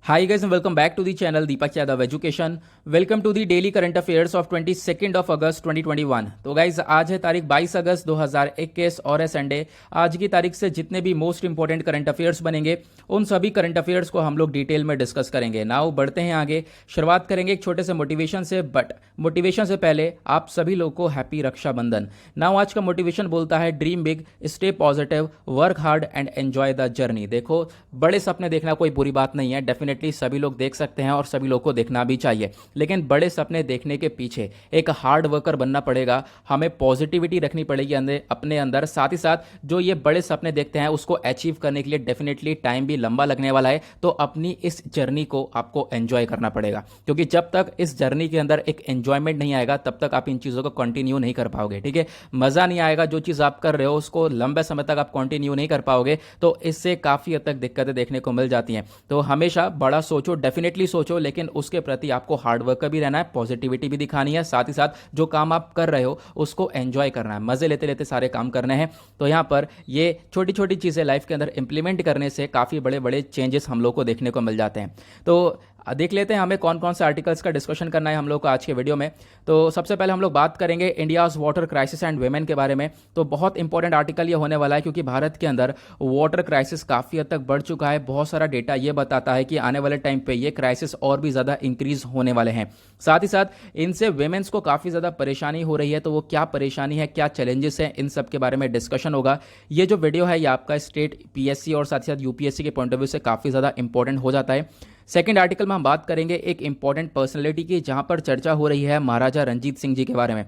Hi guys and welcome back to the channel Deepak Yadav Education. Welcome to the daily current affairs of 22nd of August 2021. तो guys आज है तारीख 22 अगस्त 2021 और है Sunday. आज की तारीख से जितने भी मोस्ट इंपॉर्टेंट करंट अफेयर्स बनेंगे उन सभी करंट अफेयर्स को हम लोग डिटेल में डिस्कस करेंगे। नाउ बढ़ते हैं आगे, शुरुआत करेंगे एक छोटे से मोटिवेशन से, बट मोटिवेशन से पहले आप सभी लोग को हैप्पी रक्षाबंधन। नाउ आज का मोटिवेशन बोलता है dream big, stay positive, work hard and enjoy the journey. देखो, बड़े सपने देखना कोई बुरी बात नहीं है, डेफिनेटली सभी लोग देख सकते हैं और सभी लोग को देखना भी चाहिए, लेकिन बड़े सपने देखने के पीछे एक हार्ड वर्कर बनना पड़ेगा। हमें पॉजिटिविटी रखनी पड़ेगी अपने अंदर। साथ ही साथ जो ये बड़े सपने देखते हैं उसको अचीव करने के लिए डेफिनेटली टाइम भी लंबा लगने वाला है, तो अपनी इस जर्नी को आपको एंजॉय करना पड़ेगा, क्योंकि जब तक इस जर्नी के अंदर एक एंजॉयमेंट नहीं आएगा तब तक आप इन चीज़ों को कंटिन्यू नहीं कर पाओगे। ठीक है, मज़ा नहीं आएगा। जो चीज़ आप कर रहे हो उसको लंबे समय तक आप कंटिन्यू नहीं कर पाओगे, तो इससे काफ़ी हद तक दिक्कतें देखने को मिल जाती हैं। तो हमेशा बड़ा सोचो, डेफिनेटली सोचो, लेकिन उसके प्रति आपको हार्डवर्क का भी रहना है, पॉजिटिविटी भी दिखानी है। साथ ही साथ जो काम आप कर रहे हो उसको एंजॉय करना है, मजे लेते लेते सारे काम करने हैं। तो यहाँ पर ये छोटी छोटी चीज़ें लाइफ के अंदर इंप्लीमेंट करने से काफ़ी बड़े बड़े चेंजेस हम लोग को देखने को मिल जाते हैं। तो देख लेते हैं हमें कौन कौन से आर्टिकल्स का डिस्कशन करना है हम लोग को आज के वीडियो में। तो सबसे पहले हम लोग बात करेंगे India's water crisis and women के बारे में। तो बहुत इंपॉर्टेंट आर्टिकल ये होने वाला है, क्योंकि भारत के अंदर वाटर क्राइसिस काफ़ी हद तक बढ़ चुका है। बहुत सारा डेटा ये बताता है कि आने वाले टाइम पे ये क्राइसिस और भी ज़्यादा इंक्रीज होने वाले हैं। साथ ही साथ इनसे वेमेन्स को काफ़ी ज़्यादा परेशानी हो रही है, तो वो क्या परेशानी है, क्या चैलेंजेस हैं, इन सब के बारे में डिस्कशन होगा। ये जो वीडियो है ये आपका स्टेट पीएससी और साथ ही साथ यूपीएससी के पॉइंट ऑफ व्यू से काफ़ी ज़्यादा इंपॉर्टेंट हो जाता है। सेकंड आर्टिकल में हम बात करेंगे एक इंपॉर्टेंट पर्सनैलिटी की, जहां पर चर्चा हो रही है महाराजा रणजीत सिंह जी के बारे में।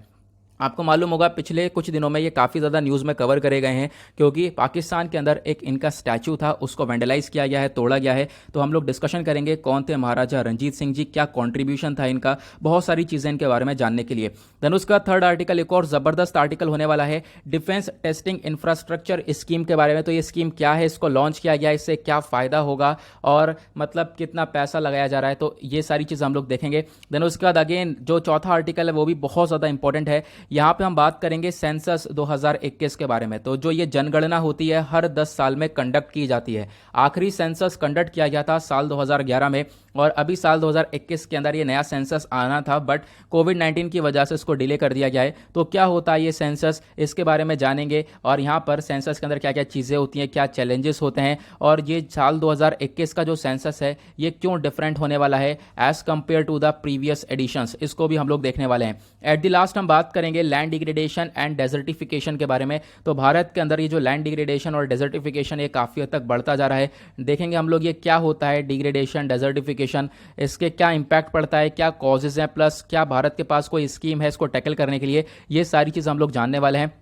आपको मालूम होगा पिछले कुछ दिनों में ये काफ़ी ज़्यादा न्यूज़ में कवर करे गए हैं, क्योंकि पाकिस्तान के अंदर एक इनका स्टैचू था, उसको वेंडलाइज किया गया है, तोड़ा गया है। तो हम लोग डिस्कशन करेंगे कौन थे महाराजा रणजीत सिंह जी, क्या कॉन्ट्रीब्यूशन था इनका, बहुत सारी चीज़ें इनके बारे में जानने के लिए। देन उसका थर्ड आर्टिकल एक और ज़बरदस्त आर्टिकल होने वाला है डिफेंस टेस्टिंग इंफ्रास्ट्रक्चर स्कीम के बारे में। तो ये स्कीम क्या है, इसको लॉन्च किया गया, इससे क्या फ़ायदा होगा और मतलब कितना पैसा लगाया जा रहा है, तो ये सारी चीज़ हम लोग देखेंगे। देन उसके बाद अगेन जो चौथा आर्टिकल है वो भी बहुत ज़्यादा इंपॉर्टेंट है। यहाँ पे हम बात करेंगे सेंसस 2021 के बारे में। तो जो ये जनगणना होती है हर 10 साल में कंडक्ट की जाती है। आखिरी सेंसस कंडक्ट किया गया था साल 2011 में, और अभी साल 2021 के अंदर ये नया सेंसस आना था, बट कोविड-19 की वजह से इसको डिले कर दिया गया है। तो क्या होता है ये सेंसस, इसके बारे में जानेंगे, और यहाँ पर सेंसस के अंदर क्या क्या चीज़ें होती हैं, क्या चैलेंजेस होते हैं, और ये साल 2021 का जो सेंसस है ये क्यों डिफरेंट होने वाला है as compared to the previous editions, इसको भी हम लोग देखने वाले हैं। एट द लास्ट हम बात करेंगे लैंड डिग्रेडेशन एंड डेजर्टिफिकेशन के बारे में। तो भारत के अंदर ये जो लैंड डिग्रेडेशन और डेजर्टिफिकेशन ये काफ़ी हद तक बढ़ता जा रहा है। देखेंगे हम लोग ये क्या होता है डिग्रेडेशन, डेजर्टिफिकेशन, इसके क्या इंपैक्ट पड़ता है, क्या कॉजेज हैं, प्लस क्या भारत के पास कोई स्कीम है इसको टैकल करने के लिए, ये सारी चीज़ हम लोग जानने वाले हैं।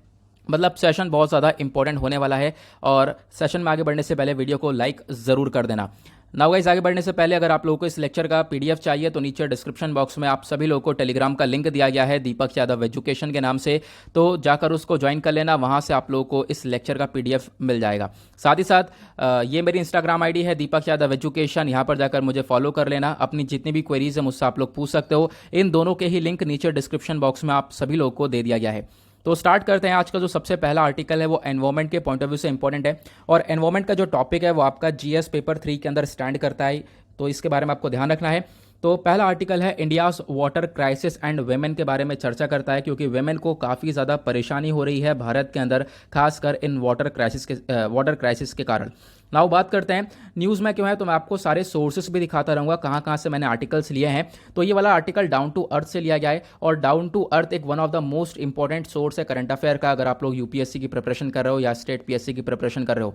मतलब सेशन बहुत ज़्यादा इंपॉर्टेंट होने वाला है, और सेशन में आगे बढ़ने से पहले वीडियो को लाइक ज़रूर कर देना। नाउ गाइस, आगे बढ़ने से पहले अगर आप लोगों को इस लेक्चर का पीडीएफ चाहिए तो नीचे डिस्क्रिप्शन बॉक्स में आप सभी लोगों को टेलीग्राम का लिंक दिया गया है दीपक यादव एजुकेशन के नाम से, तो जाकर उसको ज्वाइन कर लेना, वहाँ से आप लोगों को इस लेक्चर का पीडीएफ मिल जाएगा। साथ ही साथ ये मेरी इंस्टाग्राम आईडी है दीपक यादव एजुकेशन, यहाँ पर जाकर मुझे फॉलो कर लेना। अपनी जितनी भी क्वेरीज है मुझसे आप लोग पूछ सकते हो। इन दोनों के ही लिंक नीचे डिस्क्रिप्शन बॉक्स में आप सभी लोगों को दे दिया गया है। तो स्टार्ट करते हैं। आज का जो सबसे पहला आर्टिकल है वो एनवायरमेंट के पॉइंट ऑफ व्यू से इंपॉर्टेंट है, और एनवायरमेंट का जो टॉपिक है वो आपका जीएस पेपर 3 के अंदर स्टैंड करता है, तो इसके बारे में आपको ध्यान रखना है। तो पहला आर्टिकल है India's water crisis and women के बारे में चर्चा करता है, क्योंकि वेमेन को काफ़ी ज़्यादा परेशानी हो रही है भारत के अंदर, खासकर इन वाटर क्राइसिस के कारण। नाउ बात करते हैं न्यूज़ में क्यों है, तो मैं आपको सारे सोर्सेस भी दिखाता रहूँगा कहाँ कहाँ से मैंने आर्टिकल्स लिए हैं। तो ये वाला आर्टिकल डाउन टू अर्थ से लिया गया है, और डाउन टू अर्थ एक one of the most important source है करंट अफेयर का, अगर आप लोग यूपीएससी की प्रिपरेशन कर रहे हो या स्टेट पीएससी की प्रिपरेशन कर रहे हो।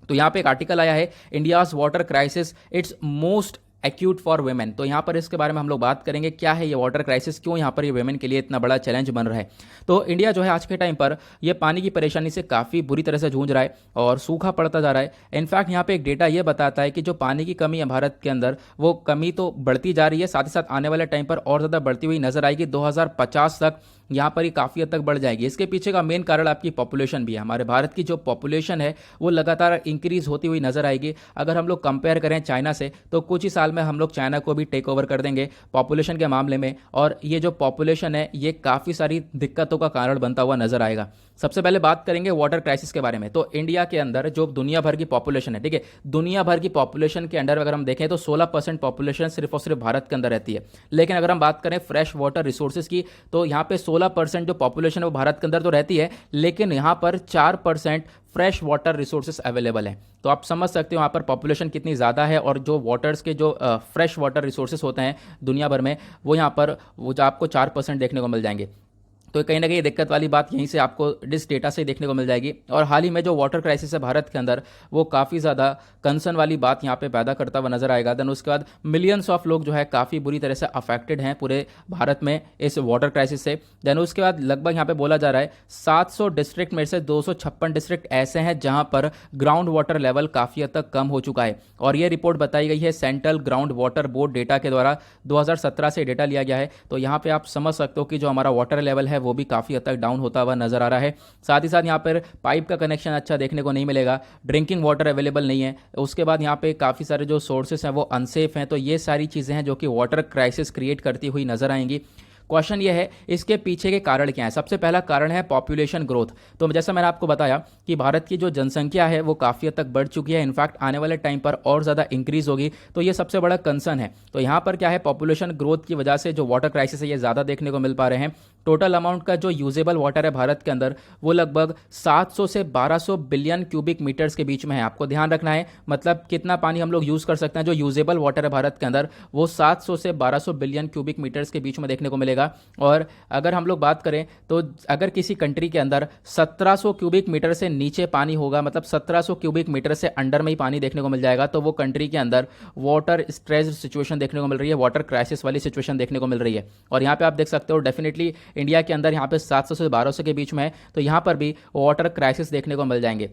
तो यहाँ पे एक आर्टिकल आया है India's water crisis it's most acute for women. तो यहाँ पर इसके बारे में हम लोग बात करेंगे क्या है ये वाटर क्राइसिस, क्यों यहाँ पर ये वेमेन के लिए इतना बड़ा चैलेंज बन रहा है। तो इंडिया जो है आज के टाइम पर ये पानी की परेशानी से काफ़ी बुरी तरह से जूझ रहा है और सूखा पड़ता जा रहा है। इनफैक्ट यहाँ पे एक डेटा ये बताता है कि जो पानी की कमी है भारत के अंदर, वो कमी तो बढ़ती जा रही है, साथ ही साथ आने वाले टाइम पर और ज़्यादा बढ़ती हुई नजर आएगी। 2050 तक यहाँ पर ही काफ़ी हद तक बढ़ जाएगी। इसके पीछे का मेन कारण आपकी पॉपुलेशन भी है। हमारे भारत की जो पॉपुलेशन है वो लगातार इंक्रीज होती हुई नजर आएगी। अगर हम लोग कंपेयर करें चाइना से, तो कुछ ही साल में हम लोग चाइना को भी टेक ओवर कर देंगे पॉपुलेशन के मामले में, और ये जो पॉपुलेशन है ये काफ़ी सारी दिक्कतों का कारण बनता हुआ नजर आएगा। सबसे पहले बात करेंगे वाटर क्राइसिस के बारे में। तो इंडिया के अंदर जो दुनिया भर की पॉपुलेशन है, ठीक है, दुनिया भर की पॉपुलेशन के अंडर अगर हम देखें तो 16% पॉपुलेशन सिर्फ और सिर्फ भारत के अंदर रहती है। लेकिन अगर हम बात करें फ्रेश वाटर रिसोर्सेज की, तो यहाँ पे 16% जो पॉपुलेशन है वो भारत के अंदर तो रहती है, लेकिन यहाँ पर 4% फ्रेश वाटर रिसोर्सेज अवेलेबल हैं। तो आप समझ सकते हो यहाँ पर पॉपुलेशन कितनी ज़्यादा है, और जो वाटर्स के जो फ्रेश वाटर रिसोर्सेज होते हैं दुनिया भर में, वो यहाँ पर वो जो आपको 4% देखने को मिल जाएंगे। तो कहीं ना कहीं दिक्कत वाली बात यहीं से आपको इस डेटा से देखने को मिल जाएगी। और हाल ही में जो वाटर क्राइसिस है भारत के अंदर, वो काफ़ी ज़्यादा कंसर्न वाली बात यहाँ पे पैदा करता हुआ नजर आएगा। देन उसके बाद मिलियंस ऑफ लोग जो है काफ़ी बुरी तरह से अफेक्टेड हैं पूरे भारत में इस वाटर क्राइसिस से। देन उसके बाद लगभग यहाँ पे बोला जा रहा है 700 डिस्ट्रिक्ट में से 256 डिस्ट्रिक्ट ऐसे हैं जहाँ पर ग्राउंड वाटर लेवल काफ़ी हद तक कम हो चुका है। और ये रिपोर्ट बताई गई है central ground water board data के द्वारा, 2017 से डेटा लिया गया है। तो यहाँ पे आप समझ सकते हो कि जो हमारा वाटर लेवल है वो भी काफ़ी हद तक डाउन होता हुआ नजर आ रहा है। साथ ही साथ यहाँ पर पाइप का कनेक्शन अच्छा देखने को नहीं मिलेगा, ड्रिंकिंग वाटर अवेलेबल नहीं है। उसके बाद यहाँ पे काफ़ी सारे जो सोर्सेस हैं वो अनसेफ हैं। तो ये सारी चीज़ें हैं जो कि वाटर क्राइसिस क्रिएट करती हुई नजर आएंगी। क्वेश्चन ये है इसके पीछे के कारण क्या है। सबसे पहला कारण है पॉपुलेशन ग्रोथ। तो जैसा मैंने आपको बताया कि भारत की जो जनसंख्या है वो काफ़ी हद तक बढ़ चुकी है, इनफैक्ट आने वाले टाइम पर और ज़्यादा इंक्रीज होगी। तो ये सबसे बड़ा कंसर्न है। तो यहाँ पर क्या है, पॉपुलेशन ग्रोथ की वजह से जो वाटर क्राइसिस है ये ज़्यादा देखने को मिल पा रहे हैं। टोटल अमाउंट का जो यूजेबल वाटर है भारत के अंदर वो लगभग 700 से 1200 बिलियन क्यूबिक मीटर्स के बीच में है। आपको ध्यान रखना है, मतलब कितना पानी हम लोग यूज़ कर सकते हैं। जो यूजेबल वाटर है भारत के अंदर वो 700 से 1200 बिलियन क्यूबिक मीटर्स के बीच में देखने को मिलेगा। और अगर हम लोग बात करें तो अगर किसी कंट्री के अंदर 1700 क्यूबिक मीटर से नीचे पानी होगा, मतलब 1700 क्यूबिक मीटर से अंडर में ही पानी देखने को मिल जाएगा, तो वो कंट्री के अंदर वाटर स्ट्रेस सिचुएशन देखने को मिल रही है, वाटर क्राइसिस वाली सिचुएशन देखने को मिल रही है। और यहाँ पे आप देख सकते हो डेफिनेटली इंडिया के अंदर यहाँ पे 700 से 1200 के बीच में है, तो यहाँ पर भी वाटर क्राइसिस देखने को मिल जाएंगे।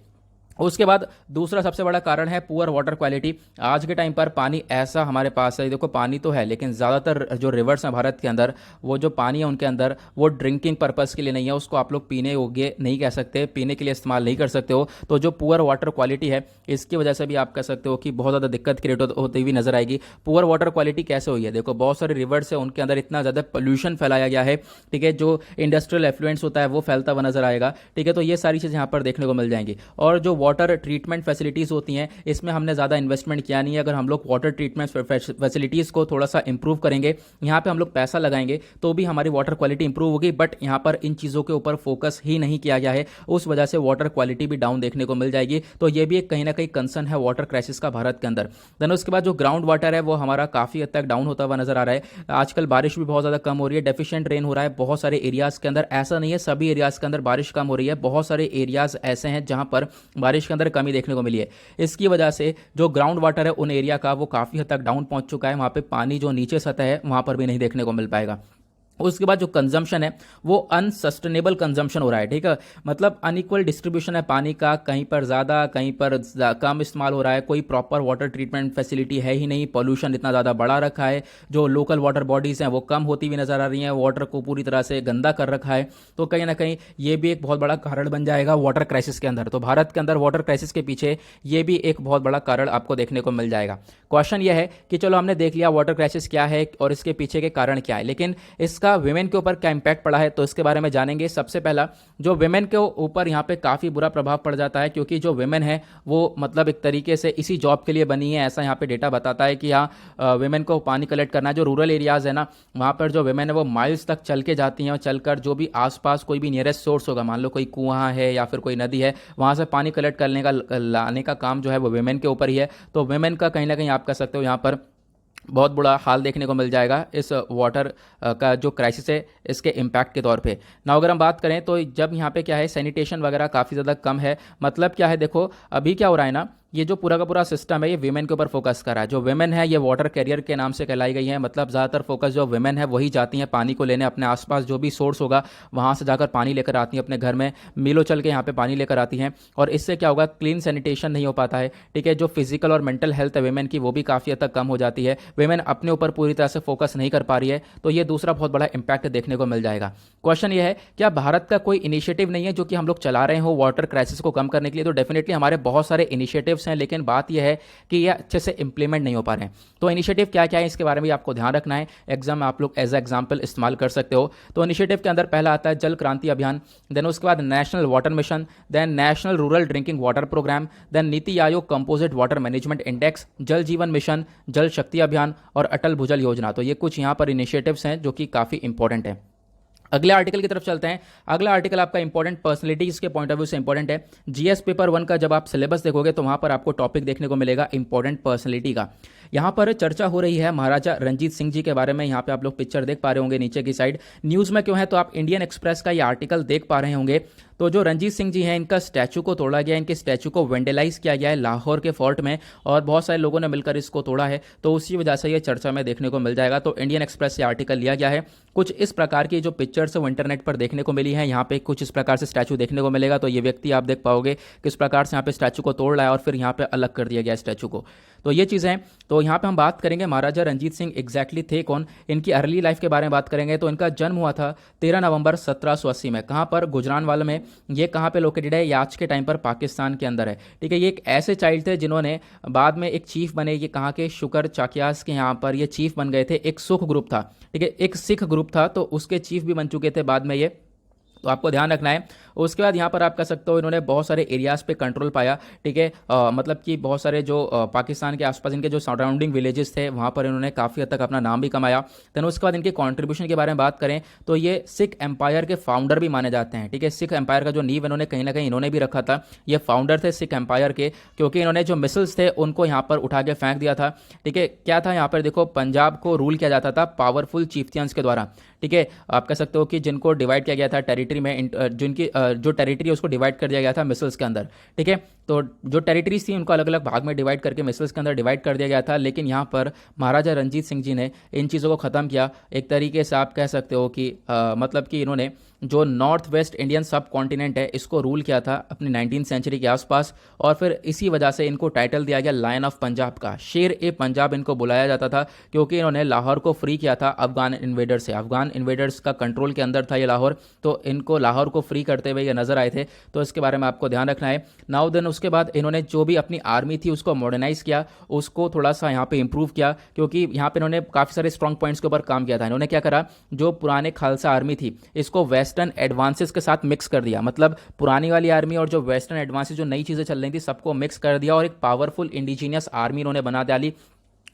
उसके बाद दूसरा सबसे बड़ा कारण है पुअर वाटर क्वालिटी। आज के टाइम पर पानी ऐसा हमारे पास है, देखो पानी तो है लेकिन ज़्यादातर जो रिवर्स हैं भारत के अंदर, वो जो पानी है उनके अंदर वो ड्रिंकिंग पर्पज़ के लिए नहीं है, उसको आप लोग पीने योग्य नहीं कह सकते, पीने के लिए इस्तेमाल नहीं कर सकते हो। तो जो पुअर वाटर क्वालिटी है इसकी वजह से भी आप कह सकते हो कि बहुत ज़्यादा दिक्कत क्रिएट होती हुई नजर आएगी। पुअर वाटर क्वालिटी कैसे हुई है, देखो बहुत सारे रिवर्स है उनके अंदर इतना ज़्यादा पोल्यूशन फैलाया गया है, ठीक है, जो इंडस्ट्रियल एफ्लुएंस होता है वो फैलता हुआ नजर आएगा, ठीक है। तो ये सारी चीज़ यहाँ पर देखने को मिल जाएंगी। और जो वाटर ट्रीटमेंट फैसिलिटीज़ होती हैं इसमें हमने ज़्यादा इन्वेस्टमेंट किया नहीं है। अगर हम लोग वाटर ट्रीटमेंट फैसिलिटीज़ को थोड़ा सा इंप्रूव करेंगे, यहाँ पे हम लोग पैसा लगाएंगे तो भी हमारी वाटर क्वालिटी इंप्रूव होगी, बट यहाँ पर इन चीज़ों के ऊपर फोकस ही नहीं किया गया है, उस वजह से वाटर क्वालिटी भी डाउन देखने को मिल जाएगी। तो ये भी एक कहीं ना कहीं कंसर्न है वाटर क्राइसिस का भारत के अंदर। देन उसके बाद जो ग्राउंड वाटर है वो हमारा काफ़ी हद तक डाउन होता हुआ नजर आ रहा है। आजकल बारिश भी बहुत ज़्यादा कम हो रही है, डेफिशिएंट रेन हो रहा है बहुत सारे एरियाज़ के अंदर। ऐसा नहीं है सभी एरियाज़ के अंदर बारिश कम हो रही है, बहुत सारे एरियाज़ ऐसे हैं जहाँ पर बारिश के अंदर कमी देखने को मिली है। इसकी वजह से जो ग्राउंड वाटर है उन एरिया का वो काफ़ी हद तक डाउन पहुंच चुका है, वहाँ पे पानी जो नीचे सतह है वहाँ पर भी नहीं देखने को मिल पाएगा। उसके बाद जो कंजम्पशन है वो अनसस्टेनेबल कंजम्पशन हो रहा है, ठीक है, मतलब अनइक्वल डिस्ट्रीब्यूशन है पानी का, कहीं पर ज़्यादा कहीं पर कम इस्तेमाल हो रहा है, कोई प्रॉपर वाटर ट्रीटमेंट फैसिलिटी है ही नहीं, पॉल्यूशन इतना ज़्यादा बढ़ा रखा है, जो लोकल वाटर बॉडीज़ हैं वो कम होती हुई नज़र आ रही हैं, वाटर को पूरी तरह से गंदा कर रखा है। तो कहीं ना कहीं ये भी एक बहुत बड़ा कारण बन जाएगा वाटर क्राइसिस के अंदर। तो भारत के अंदर वाटर क्राइसिस के पीछे ये भी एक बहुत बड़ा कारण आपको देखने को मिल जाएगा। क्वेश्चन ये है कि चलो हमने देख लिया वाटर क्राइसिस क्या है और इसके पीछे के कारण क्या है, लेकिन इसका विमेन के ऊपर क्या इंपैक्ट पड़ा है तो इसके बारे में जानेंगे। सबसे पहला, जो विमेन के ऊपर यहाँ पे काफ़ी बुरा प्रभाव पड़ जाता है, क्योंकि जो विमेन है वो मतलब एक तरीके से इसी जॉब के लिए बनी है, ऐसा यहाँ पे डेटा बताता है कि यहाँ विमेन को पानी कलेक्ट करना है। जो रूरल एरियाज़ है ना, वहाँ पर जो विमेन है वो माइल्स तक चल के जाती हैं, और चलकर जो भी आसपास कोई भी नियरेस्ट सोर्स होगा, मान लो कोई कुआं है या फिर कोई नदी है, वहाँ से पानी कलेक्ट करने का लाने का काम जो है वो विमेन के ऊपर ही है। तो विमेन का कहीं ना कहीं आप कह सकते हो यहाँ पर बहुत बुरा हाल देखने को मिल जाएगा इस वाटर का जो क्राइसिस है इसके इम्पैक्ट के तौर पे ना। अगर हम बात करें तो जब यहाँ पे क्या है सैनिटेशन वगैरह काफ़ी ज़्यादा कम है, मतलब क्या है, देखो अभी क्या हो रहा है ना, ये जो पूरा का पूरा सिस्टम है ये विमेन के ऊपर फोकस कर रहा है। जो विमेन है ये वाटर कैरियर के नाम से कहलाई गई है, मतलब ज़्यादातर फोकस जो विमेन है वही जाती हैं पानी को लेने, अपने आसपास जो भी सोर्स होगा वहाँ से जाकर पानी लेकर आती हैं, अपने घर में मीलों चल के यहाँ पे पानी लेकर आती हैं। और इससे क्या होगा, क्लीन सैनिटेशन नहीं हो पाता है, ठीक है, जो फिजिकल और मेंटल हेल्थ है विमेन की वो भी काफ़ी हद तक कम हो जाती है, विमेन अपने ऊपर पूरी तरह से फोकस नहीं कर पा रही है। तो ये दूसरा बहुत बड़ा इंपैक्ट देखने को मिल जाएगा। क्वेश्चन ये है, क्या भारत का कोई इनिशिएटिव नहीं है जो कि हम लोग चला रहे हो वाटर क्राइसिस को कम करने के लिए? तो डेफिनेटली हमारे बहुत सारे इनिशिएटिव इनिशिएटिव्स हैं, लेकिन बात यह है कि ये अच्छे से इंप्लीमेंट नहीं हो पा रहे हैं। तो इनिशिएटिव क्या क्या है इसके बारे में आपको ध्यान रखना है, एग्जाम में आप लोग एज एग्जाम्पल इस्तेमाल कर सकते हो। तो इनिशिएटिव के अंदर पहला आता है जल क्रांति अभियान, देन उसके बाद national water mission, then national rural drinking water programme, then NITI Aayog composite water management index, जल जीवन मिशन, जल शक्ति अभियान और अटल भूजल योजना। तो ये कुछ यहाँ पर इनिशिएटिव्स हैं जो कि काफ़ी इंपॉर्टेंट है। अगले आर्टिकल की तरफ चलते हैं। अगला आर्टिकल आपका इंपॉर्टेंट पर्सनैलिटीज के पॉइंट ऑफ व्यू से इंपॉर्टेंट है। जीएस पेपर 1 का जब आप सिलेबस देखोगे तो वहां पर आपको टॉपिक देखने को मिलेगा इंपॉर्टेंट पर्सनैलिटी का। यहाँ पर चर्चा हो रही है महाराजा रंजीत सिंह जी के बारे में। यहाँ पे आप लोग पिक्चर देख पा रहे होंगे नीचे की साइड, न्यूज़ में क्यों है तो आप इंडियन एक्सप्रेस का ये आर्टिकल देख पा रहे होंगे। तो जो रंजीत सिंह जी हैं इनका स्टैचू को तोड़ा गया, इनके स्टैचू को वेंडलाइज किया गया है लाहौर के फोर्ट में और बहुत सारे लोगों ने मिलकर इसको तोड़ा है, तो उसी वजह से ये चर्चा में देखने को मिल जाएगा। तो इंडियन एक्सप्रेस से आर्टिकल लिया गया है। कुछ इस प्रकार की जो पिक्चर्स वो इंटरनेट पर देखने को मिली है, यहाँ पे कुछ इस प्रकार से स्टैचू देखने को मिलेगा। तो ये व्यक्ति आप देख पाओगे किस प्रकार से यहाँ पे स्टैचू को तोड़ रहा है और फिर यहाँ पे अलग कर दिया गया स्टैचू को। तो ये चीज़ें हैं। तो यहाँ पे हम बात करेंगे महाराजा रंजीत सिंह एग्जैक्टली थे कौन, इनकी अर्ली लाइफ के बारे में बात करेंगे। तो इनका जन्म हुआ था 13 नवंबर 1780 में। कहाँ पर? गुजरानवाला में। ये कहाँ पे लोकेटेड है? ये आज के टाइम पर पाकिस्तान के अंदर है। ठीक है, ये एक ऐसे चाइल्ड थे जिन्होंने बाद में एक चीफ बने। ये कहाँ के? शुकर चाकियास के यहाँ पर ये चीफ बन गए थे। एक सुख ग्रुप था, ठीक है, एक सिख ग्रुप था, तो उसके चीफ भी बन चुके थे बाद में ये। तो आपको ध्यान रखना है। उसके बाद यहाँ पर आप कह सकते हो इन्होंने बहुत सारे एरियाज़ पे कंट्रोल पाया। ठीक है, मतलब कि बहुत सारे जो पाकिस्तान के आसपास इनके जो सराउंडिंग विलेजेस थे वहाँ पर इन्होंने काफ़ी हद तक अपना नाम भी कमाया। देन उसके बाद इनके कॉन्ट्रीब्यूशन के बारे में बात करें तो ये सिख एम्पायर के फाउंडर भी माने जाते हैं। ठीक है, सिख एम्पायर का जो नींव इन्होंने कहीं ना कहीं इन्होंने भी रखा था। ये फाउंडर थे सिख एम्पायर के, क्योंकि इन्होंने जो मिसल्स थे उनको यहाँ पर उठा के फेंक दिया था। ठीक है, क्या था यहाँ पर देखो, पंजाब को रूल किया जाता था पावरफुल चीफ्टियंस के द्वारा। ठीक है, आप कह सकते हो कि जिनको डिवाइड किया गया था टेरिटरी में, जिनकी जो टेरिटरी है उसको डिवाइड कर दिया गया था मिसल्स के अंदर। ठीक है, तो जो टेरिटरीज थी उनको अलग अलग भाग में डिवाइड करके मिसल्स के अंदर डिवाइड कर दिया गया था। लेकिन यहाँ पर महाराजा रंजीत सिंह जी ने इन चीज़ों को ख़त्म किया। एक तरीके से आप कह सकते हो कि मतलब कि इन्होंने जो नॉर्थ वेस्ट इंडियन सब कॉन्टिनेंट है इसको रूल किया था अपनी 19वीं सेंचुरी के आसपास, और फिर इसी वजह से इनको टाइटल दिया गया लायन ऑफ पंजाब का। शेर ए पंजाब इनको बुलाया जाता था, क्योंकि इन्होंने लाहौर को फ्री किया था अफगान इन्वेडर से। अफगान इन्वेडर्स का कंट्रोल के अंदर था ये लाहौर, तो इनको लाहौर को फ्री करते हुए ये नजर आए थे। तो इसके बारे में आपको ध्यान रखना है। नाउ देन उसके बाद इन्होंने जो भी अपनी आर्मी थी उसको मॉडर्नाइज किया, उसको थोड़ा सा यहाँ पे इंप्रूव किया, क्योंकि यहाँ पे इन्होंने काफ़ी सारे स्ट्रॉन्ग पॉइंट्स के ऊपर काम किया था। इन्होंने क्या करा, जो पुराने खालसा आर्मी थी इसको वेस्टर्न एडवांसेस के साथ मिक्स कर दिया। मतलब पुरानी वाली आर्मी और जो वेस्टर्न एडवांसेस जो नई चीज़ें चल रही थी सबको मिक्स कर दिया और एक पावरफुल इंडिजीनियस आर्मी इन्होंने बना डाली।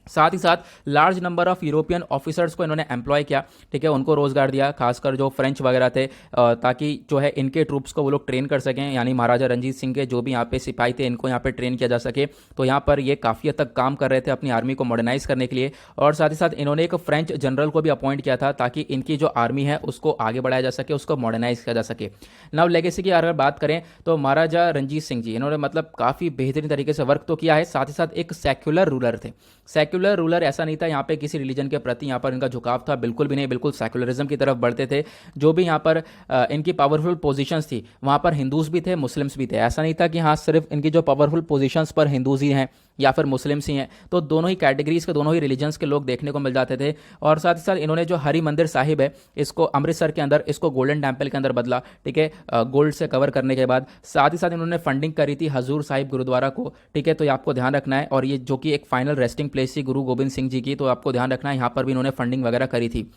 साथ ही साथ large number of European officers को इन्होंने एम्प्लॉय किया। ठीक है, उनको रोजगार दिया, खासकर जो फ्रेंच वगैरह थे, ताकि जो है इनके ट्रूप्स को वो लोग ट्रेन कर सकें, यानी महाराजा रंजीत सिंह के जो भी यहाँ पे सिपाही थे इनको यहाँ पे ट्रेन किया जा सके। तो यहाँ पर ये काफ़ी हद तक काम कर रहे थे अपनी आर्मी को मॉडर्नाइज करने के लिए। और साथ ही साथ इन्होंने एक फ्रेंच जनरल को भी अपॉइंट किया था ताकि इनकी जो आर्मी है उसको आगे बढ़ाया जा सके, उसको मॉडर्नाइज किया जा सके। नाउ लेगेसी की अगर बात करें तो महाराजा रंजीत सिंह जी इन्होंने मतलब काफ़ी बेहतरीन तरीके से वर्क तो किया है। साथ ही साथ एक सेक्युलर रूलर थे। सेक्युलर रूलर ऐसा नहीं था यहाँ पे किसी रिलीजन के प्रति यहाँ पर इनका झुकाव था, बिल्कुल भी नहीं, बिल्कुल सेक्युलरिज्म की तरफ बढ़ते थे। जो भी यहाँ पर इनकी पावरफुल पोजीशंस थी वहाँ पर हिंदूज भी थे, मुस्लिम्स भी थे। ऐसा नहीं था कि हाँ सिर्फ इनकी जो पावरफुल पोजीशंस पर हिंदूज ही हैं या फिर मुस्लिम्स ही हैं, तो दोनों ही कैटेगरीज के, दोनों ही रिलीजन्स के लोग देखने को मिल जाते थे। और साथ ही साथ इन्होंने जो हरि मंदिर साहिब है इसको अमृतसर के अंदर इसको गोल्डन टेम्पल के अंदर बदला। ठीक है, गोल्ड से कवर करने के बाद साथ ही साथ इन्होंने फंडिंग करी थी हजूर साहिब गुरुद्वारा को। ठीक है, तो ये आपको ध्यान रखना है। और ये जो कि एक फाइनल रेस्टिंग प्लेस थी गुरु गोविंद सिंह जी की, तो आपको ध्यान रखना है यहाँ पर भी इन्होंने फंडिंग वगैरह करी थी।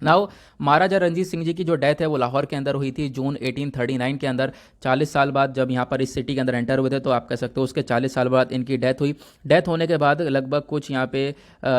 नाउ महाराजा रंजीत सिंह जी की जो डेथ है वो लाहौर के अंदर हुई थी जून 1839 के अंदर। 40 साल बाद जब यहाँ पर इस सिटी के अंदर एंटर हुए थे, तो आप कह सकते हो उसके 40 साल बाद इनकी डेथ हुई। डेथ होने के बाद लगभग कुछ यहाँ पे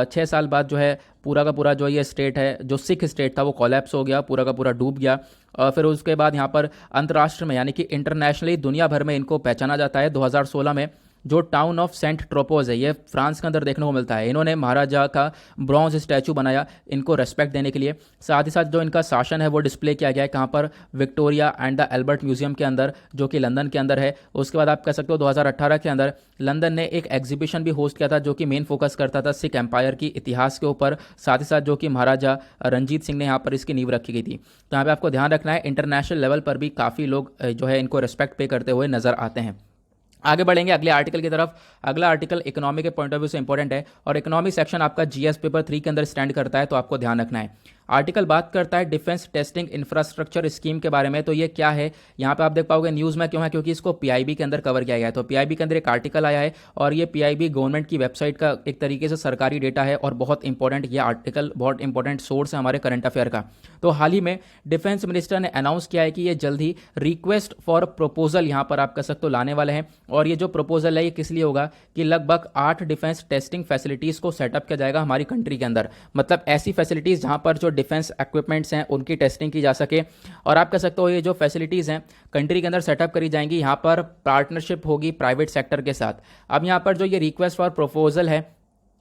6 साल बाद जो है पूरा का पूरा जो ये स्टेट है, जो सिख स्टेट था, वो कोलैप्स हो गया, पूरा का पूरा डूब गया। और फिर उसके बाद यहाँ पर अंतर्राष्ट्र में यानी कि इंटरनेशनली दुनिया भर में इनको पहचाना जाता है। 2016 में जो टाउन ऑफ सेंट ट्रोपोज है ये फ्रांस के अंदर देखने को मिलता है। इन्होंने महाराजा का ब्रॉन्ज स्टैचू बनाया इनको रेस्पेक्ट देने के लिए। साथ ही साथ जो इनका शासन है वो डिस्प्ले किया गया है कहाँ पर, Victoria and the Albert museum के अंदर, जो कि लंदन के अंदर है। उसके बाद आप कह सकते हो 2018 के अंदर लंदन ने एक एग्जीबिशन भी होस्ट किया था जो कि मेन फोकस करता था सिख एम्पायर की इतिहास के ऊपर। साथ ही साथ जो कि महाराजा रंजीत सिंह ने यहाँ पर इसकी नींव रखी गई थी। तो यहाँ पे आपको ध्यान रखना है, इंटरनेशनल लेवल पर भी काफ़ी लोग जो है इनको रेस्पेक्ट पे करते हुए नजर आते हैं। आगे बढ़ेंगे अगले आर्टिकल की तरफ। अगला आर्टिकल इकोनॉमी के पॉइंट ऑफ व्यू से इंपॉर्टेंट है और इकोनॉमी सेक्शन आपका जीएस पेपर 3 के अंदर स्टैंड करता है, तो आपको ध्यान रखना है। आर्टिकल बात करता है डिफेंस टेस्टिंग इंफ्रास्ट्रक्चर स्कीम के बारे में। तो ये क्या है, यहाँ पे आप देख पाओगे न्यूज़ में क्यों है, क्योंकि इसको पीआईबी के अंदर कवर किया गया है। तो पीआईबी के अंदर एक आर्टिकल आया है और ये पीआईबी गवर्नमेंट की वेबसाइट का एक तरीके से सरकारी डेटा है और बहुत इंपॉर्टेंट ये आर्टिकल, बहुत इंपॉर्टेंट सोर्स है हमारे करंट अफेयर का। तो हाल ही में डिफेंस मिनिस्टर ने अनाउंस किया है कि ये जल्द ही रिक्वेस्ट फॉर प्रपोजल यहाँ पर आप कह सकते हो लाने वाले हैं। और ये जो प्रपोजल है ये किस लिए होगा कि लगभग 8 डिफेंस टेस्टिंग फैसिलिटीज़ को सेटअप किया जाएगा हमारी कंट्री के अंदर। मतलब ऐसी फैसिलिटीज़ जहाँ पर जो डिफेंस इक्विपमेंट्स हैं उनकी टेस्टिंग की जा सके। और आप कह सकते हो ये जो फैसिलिटीज़ हैं कंट्री के अंदर सेटअप करी जाएंगी, यहाँ पर पार्टनरशिप होगी प्राइवेट सेक्टर के साथ। अब यहाँ पर जो ये रिक्वेस्ट फॉर प्रपोजल है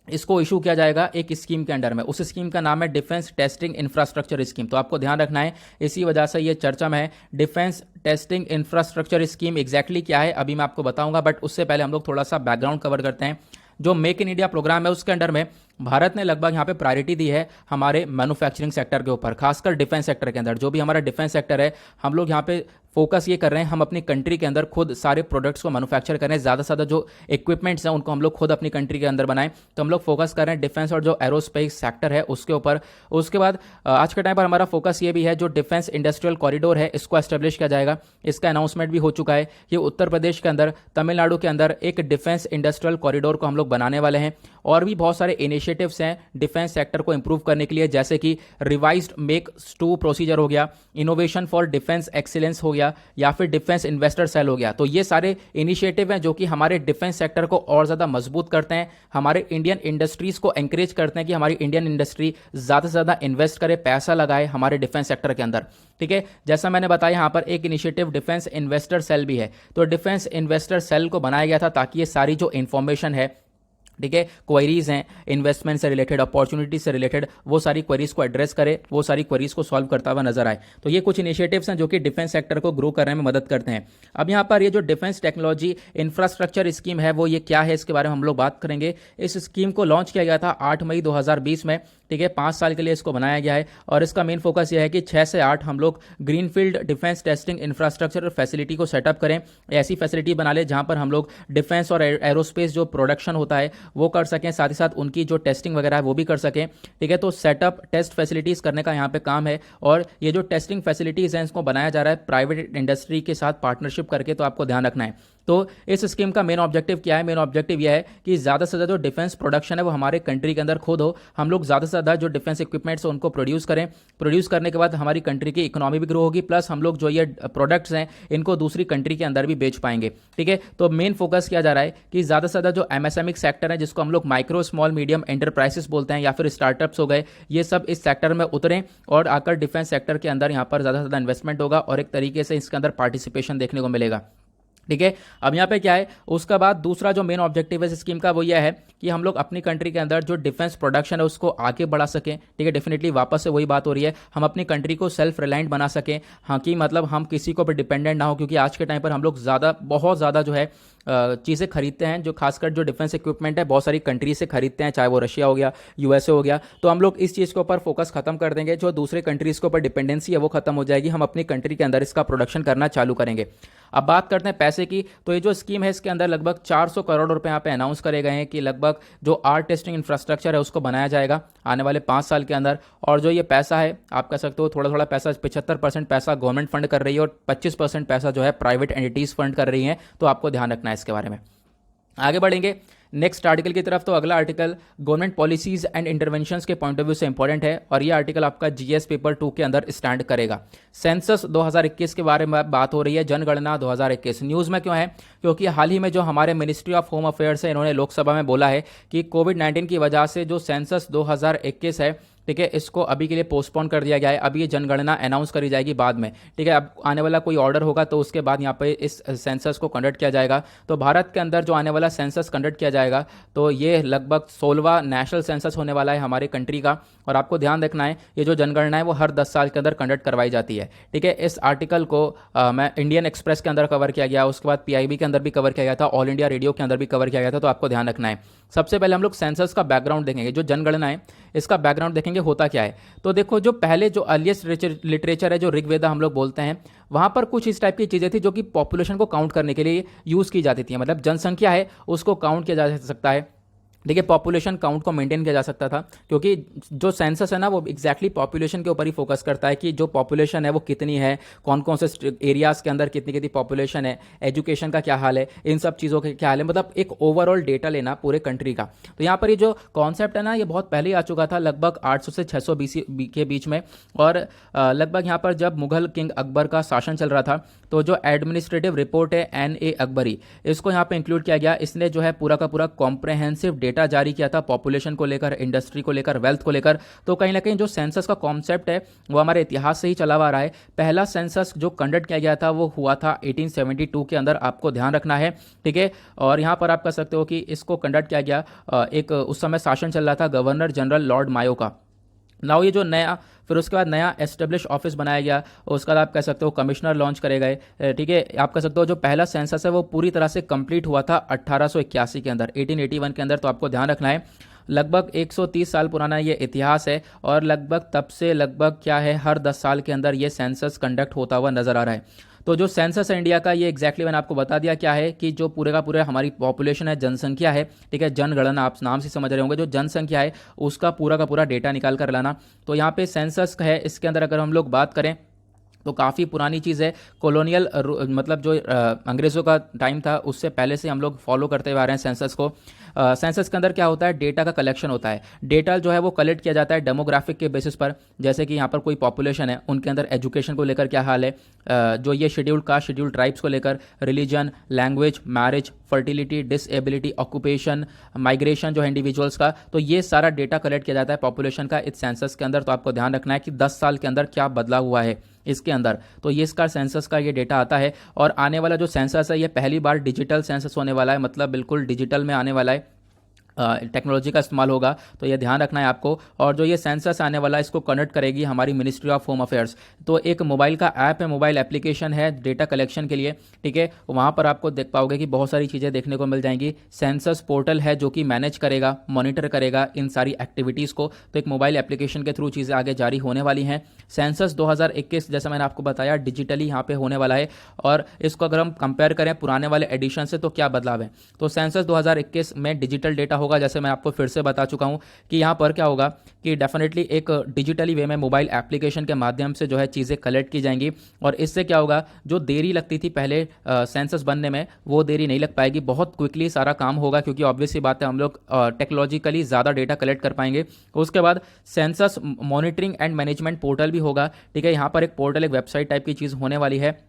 इसको इशू किया जाएगा एक स्कीम के अंडर में। उस स्कीम का नाम है डिफेंस टेस्टिंग इंफ्रास्ट्रक्चर स्कीम। तो आपको ध्यान रखना है, इसी वजह से ये चर्चा में है। Defence testing infrastructure scheme exactly क्या है अभी मैं आपको बताऊंगा, बट उससे पहले हम लोग थोड़ा सा बैकग्राउंड कवर करते हैं। जो मेक इन इंडिया प्रोग्राम है उसके अंडर में भारत ने लगभग यहाँ पे प्रायोरिटी दी है हमारे मैन्युफैक्चरिंग सेक्टर के ऊपर, खासकर डिफेंस सेक्टर के अंदर। जो भी हमारा डिफेंस सेक्टर है हम लोग यहाँ पे फोकस ये कर रहे हैं, हम अपनी कंट्री के अंदर खुद सारे प्रोडक्ट्स को मैन्युफैक्चर करें, ज़्यादा से ज़्यादा जो इक्विपमेंट्स हैं उनको हम लोग खुद अपनी कंट्री के अंदर बनाएं। तो हम लोग फोकस कर रहे हैं डिफेंस और जो एरोस्पेस सेक्टर है उसके ऊपर। उसके बाद आज के टाइम पर हमारा फोकस ये भी है जो डिफेंस इंडस्ट्रियल कॉरिडोर है इसको एस्टेब्लिश किया जाएगा। इसका अनाउंसमेंट भी हो चुका है। ये उत्तर प्रदेश के अंदर, तमिलनाडु के अंदर एक डिफेंस इंडस्ट्रियल कॉरिडोर को हम लोग बनाने वाले हैं। और भी बहुत सारे इनिशिएटिव्स हैं डिफेंस सेक्टर को इंप्रूव करने के लिए, जैसे कि रिवाइज्ड मेक 2 प्रोसीजर हो गया, इनोवेशन फॉर डिफेंस एक्सीलेंस हो गया, या फिर डिफेंस इन्वेस्टर सेल हो गया। तो ये सारे इनिशिएटिव हैं जो कि हमारे डिफेंस सेक्टर को और ज़्यादा मजबूत करते हैं, हमारे इंडियन इंडस्ट्रीज को एंकरेज करते हैं कि हमारी इंडियन इंडस्ट्री ज़्यादा से ज़्यादा इन्वेस्ट करे, पैसा लगाए हमारे डिफेंस सेक्टर के अंदर। ठीक है, जैसा मैंने बताया यहाँ पर एक इनिशिएटिव डिफेंस इन्वेस्टर सेल भी है। तो डिफेंस इन्वेस्टर सेल को बनाया गया था ताकि ये सारी जो इंफॉर्मेशन है, ठीक है, क्वेरीज हैं इन्वेस्टमेंट से रिलेटेड, अपॉर्चुनिटी से रिलेटेड, वो सारी क्वेरीज को एड्रेस करे, वो सारी क्वेरीज को सॉल्व करता हुआ नजर आए। तो ये कुछ इनिशिएटिव्स हैं जो कि डिफेंस सेक्टर को ग्रो करने में मदद करते हैं। अब यहाँ पर ये जो डिफेंस टेक्नोलॉजी इंफ्रास्ट्रक्चर स्कीम है वो ये क्या है इसके बारे में हम लोग बात करेंगे। इस स्कीम को लॉन्च किया गया था 8 मई 2020 में। ठीक है, 5 साल के लिए इसको बनाया गया है और इसका मेन फोकस यह है कि 6 से 8 हम लोग greenfield defence testing infrastructure facility को सेटअप करें। ऐसी फैसिलिटी बना ले जहां पर हम लोग डिफेंस और एरोस्पेस जो प्रोडक्शन होता है वो कर सकें, साथ ही साथ उनकी जो टेस्टिंग वगैरह है वो भी कर सकें। ठीक है, तो सेटअप टेस्ट फैसिलिटीज़ करने का यहाँ पे काम है। और ये जो टेस्टिंग फैसिलिटीज़ हैं इसको बनाया जा रहा है प्राइवेट इंडस्ट्री के साथ पार्टनरशिप करके। तो आपको ध्यान रखना है। तो इस स्कीम का मेन ऑब्जेक्टिव क्या है? मेन ऑब्जेक्टिव यह है कि ज़्यादा से ज़्यादा जो डिफेंस प्रोडक्शन है वो हमारे कंट्री के अंदर खुद हो, हम लोग ज़्यादा से ज़्यादा जो डिफेंस इक्विपमेंट्स हैं उनको प्रोड्यूस करें। प्रोड्यूस करने के बाद हमारी कंट्री की इकोनॉमी भी ग्रो होगी, प्लस हम लोग जो ये प्रोडक्ट्स हैं इनको दूसरी कंट्री के अंदर भी बेच पाएंगे। ठीक है, तो मेन फोकस किया जा रहा है कि ज़्यादा से ज़्यादा जो एमएसएमई सेक्टर है, जिसको हम लोग माइक्रो स्मॉल मीडियम एंटरप्राइजेस बोलते हैं या फिर स्टार्टअप्स हो गए, ये सब इस सेक्टर में उतरें और आकर डिफेंस सेक्टर के अंदर यहाँ पर ज़्यादा से ज़्यादा इन्वेस्टमेंट होगा और एक तरीके से इसके अंदर पार्टिसिपेशन देखने को मिलेगा। ठीक है, अब यहाँ पे क्या है, उसका बाद दूसरा जो मेन ऑब्जेक्टिव है इस स्कीम का वो यह है कि हम लोग अपनी कंट्री के अंदर जो डिफेंस प्रोडक्शन है उसको आगे बढ़ा सकें। ठीक है, डेफिनेटली वापस से वही बात हो रही है, हम अपनी कंट्री को सेल्फ रिलायंट बना सकें। हाँ, कि मतलब हम किसी को भी डिपेंडेंट ना हो, क्योंकि आज के टाइम पर हम लोग बहुत ज़्यादा जो है चीज़ें खरीदते हैं, जो खासकर जो डिफेंस इक्विपमेंट है बहुत सारी कंट्री से खरीदते हैं, चाहे वो रशिया हो गया, यूएसए हो गया। तो हम लोग इस चीज़ के ऊपर फोकस खत्म कर देंगे, जो दूसरे कंट्रीज़ के ऊपर डिपेंडेंसी है वो खत्म हो जाएगी, हम अपनी कंट्री के अंदर इसका प्रोडक्शन करना चालू करेंगे। अब बात करते हैं पैसे की। तो ये जो स्कीम है इसके अंदर लगभग 400 करोड़ रुपए यहाँ पे अनाउंस करे गए हैं कि लगभग जो आर टेस्टिंग इंफ्रास्ट्रक्चर है उसको बनाया जाएगा आने वाले 5 साल के अंदर। और जो ये पैसा है आप कह सकते हो थोड़ा थोड़ा पैसा, 75% पैसा गवर्नमेंट फंड कर रही है और 25% पैसा जो है प्राइवेट एंटिटीज़ फंड कर रही हैं। तो आपको ध्यान रखना है इसके बारे में। आगे बढ़ेंगे नेक्स्ट आर्टिकल की तरफ। तो अगला article government policies and interventions के पॉइंट ऑफ व्यू से इंपॉर्टेंट है और ये आर्टिकल आपका जीएस पेपर 2 के अंदर स्टैंड करेगा। सेंसस 2021 के बारे में बात हो रही है, जनगणना 2021 न्यूज़ में क्यों है? क्योंकि हाल ही में जो हमारे मिनिस्ट्री ऑफ होम अफेयर्स है इन्होंने लोकसभा में बोला है कि कोविड-19 की वजह से जो सेंसस 2021 है, ठीक है, इसको अभी के लिए पोस्टपोन कर दिया गया है। अभी ये जनगणना अनाउंस करी जाएगी बाद में। ठीक है, अब आने वाला कोई ऑर्डर होगा तो उसके बाद यहाँ पे इस सेंसस को कंडक्ट किया जाएगा। तो भारत के अंदर जो आने वाला सेंसस कंडक्ट किया जाएगा तो ये लगभग 16वां नेशनल सेंसस होने वाला है हमारे कंट्री का। और आपको ध्यान रखना है ये जो जनगणना है वो हर 10 साल के अंदर कंडक्ट करवाई जाती है। ठीक है, इस आर्टिकल को मैं इंडियन एक्सप्रेस के अंदर कवर किया गया, उसके बाद पीआईबी के अंदर भी कवर किया गया था, ऑल इंडिया रेडियो के अंदर भी कवर किया गया था। तो आपको ध्यान रखना है। सबसे पहले हम लोग सेंसस का बैकग्राउंड देखेंगे, जो जनगणना है इसका बैकग्राउंड देखेंगे होता क्या है। तो देखो, जो पहले जो अर्लीस्ट लिटरेचर है जो ऋग्वेदा हम लोग बोलते हैं, वहाँ पर कुछ इस टाइप की चीज़ें थी जो कि पॉपुलेशन को काउंट करने के लिए यूज़ की जाती थी। मतलब जनसंख्या है उसको काउंट किया जा सकता है, देखिए पॉपुलेशन काउंट को मेंटेन किया जा सकता था, क्योंकि जो सेंसस है ना वो एग्जैक्टली पॉपुलेशन के ऊपर ही फोकस करता है कि जो पॉपुलेशन है वो कितनी है, कौन कौन से एरियाज़ के अंदर कितनी कितनी पॉपुलेशन है, एजुकेशन का क्या हाल है, इन सब चीज़ों का क्या हाल है, मतलब एक ओवरऑल डेटा लेना पूरे कंट्री का। तो यहाँ पर ये जो कॉन्सेप्ट है ना ये बहुत पहले ही आ चुका था, लगभग 800 से 600 BC के बीच में। और लगभग यहाँ पर जब मुगल किंग अकबर का शासन चल रहा था तो जो एडमिनिस्ट्रेटिव रिपोर्ट है NA अकबरी, इसको यहाँ पे इंक्लूड किया गया। इसने जो है पूरा का पूरा कॉम्प्रहेंसिव डेटा जारी किया था पॉपुलेशन को लेकर, इंडस्ट्री को लेकर, वेल्थ को लेकर। तो कहीं ना कहीं जो सेंसस का कॉन्सेप्ट है वो हमारे इतिहास से ही चला आ रहा है। पहला सेंसस जो कंडक्ट किया गया था वो हुआ था 1872 के अंदर, आपको ध्यान रखना है, ठीक है। और यहाँ पर आप कह सकते हो कि इसको कंडक्ट किया गया एक उस समय शासन चल रहा था गवर्नर जनरल लॉर्ड मायो का। नाउ ये जो नया, फिर उसके बाद नया एस्टेब्लिश ऑफिस बनाया गया, उसके बाद आप कह सकते हो कमिश्नर लॉन्च करे गए, ठीक है। आप कह सकते हो जो पहला सेंसस है वो पूरी तरह से कंप्लीट हुआ था 1881 के अंदर, 1881 के अंदर। तो आपको ध्यान रखना है लगभग 130 साल पुराना ये इतिहास है, और लगभग तब से लगभग क्या है हर 10 साल के अंदर ये सेंसस कंडक्ट होता हुआ नजर आ रहा है। तो जो सेंसस है इंडिया का, ये एग्जैक्टली मैंने आपको बता दिया क्या है कि जो पूरे का पूरे हमारी पॉपुलेशन है, जनसंख्या है, ठीक है, जनगणना आप नाम से समझ रहे होंगे, जो जनसंख्या है उसका पूरा का पूरा डेटा निकाल कर लाना। तो यहाँ पे सेंसस है, इसके अंदर अगर हम लोग बात करें तो काफ़ी पुरानी चीज़ है, कॉलोनियल मतलब जो अंग्रेज़ों का टाइम था उससे पहले से हम लोग फॉलो करते हुए आ रहे हैं सेंसस को। सेंसस के अंदर क्या होता है, डेटा का कलेक्शन होता है। डेटा जो है वो कलेक्ट किया जाता है डेमोग्राफिक के बेसिस पर, जैसे कि यहाँ पर कोई पॉपुलेशन है उनके अंदर एजुकेशन को लेकर क्या हाल है, जो ये शेड्यूल्ड कास्ट, शेड्यूल्ड ट्राइब्स को लेकर, religion, language, marriage, fertility, disability, occupation, migration जो है इंडिविजुअल्स का, तो ये सारा डेटा कलेक्ट किया जाता है पॉपुलेशन का इस सेंसस के अंदर। तो आपको ध्यान रखना है कि 10 साल के अंदर क्या बदलाव हुआ है इसके अंदर, तो ये इसका सेंसस का ये डेटा आता है। और आने वाला जो सेंसस है ये पहली बार डिजिटल सेंसस होने वाला है, मतलब बिल्कुल डिजिटल में आने वाला है, टेक्नोलॉजी का इस्तेमाल होगा, तो ये ध्यान रखना है आपको। और जो ये सेंसस आने वाला है इसको कनेक्ट करेगी हमारी मिनिस्ट्री ऑफ होम अफेयर्स। तो एक मोबाइल का ऐप है, मोबाइल एप्लीकेशन है डेटा कलेक्शन के लिए, ठीक है। वहाँ पर आपको देख पाओगे कि बहुत सारी चीज़ें देखने को मिल जाएंगी। सेंसस पोर्टल है जो कि मैनेज करेगा, मॉनिटर करेगा इन सारी एक्टिविटीज़ को। तो एक मोबाइल एप्लीकेशन के थ्रू चीज़ें आगे जारी होने वाली हैं। सेंसस 2021 जैसा मैंने आपको बताया डिजिटली यहाँ पे होने वाला है। और इसको अगर हम कंपेयर करें पुराने वाले एडिशन से तो क्या बदलाव है, तो सेंसस 2021 में डिजिटल डेटा होगा, जैसे मैं आपको फिर से बता चुका हूं कि यहां पर क्या होगा कि डेफिनेटली एक डिजिटली वे में मोबाइल एप्लीकेशन के माध्यम से जो है चीज़ें कलेक्ट की जाएंगी। और इससे क्या होगा, जो देरी लगती थी पहले सेंसस बनने में वो देरी नहीं लग पाएगी, बहुत क्विकली सारा काम होगा, क्योंकि ऑब्वियस सी बात है हम लोग टेक्नोलॉजिकली ज़्यादा डेटा कलेक्ट कर पाएंगे। उसके बाद census monitoring and management portal भी होगा, ठीक है। यहाँ पर एक पोर्टल, एक वेबसाइट टाइप की चीज़ होने वाली है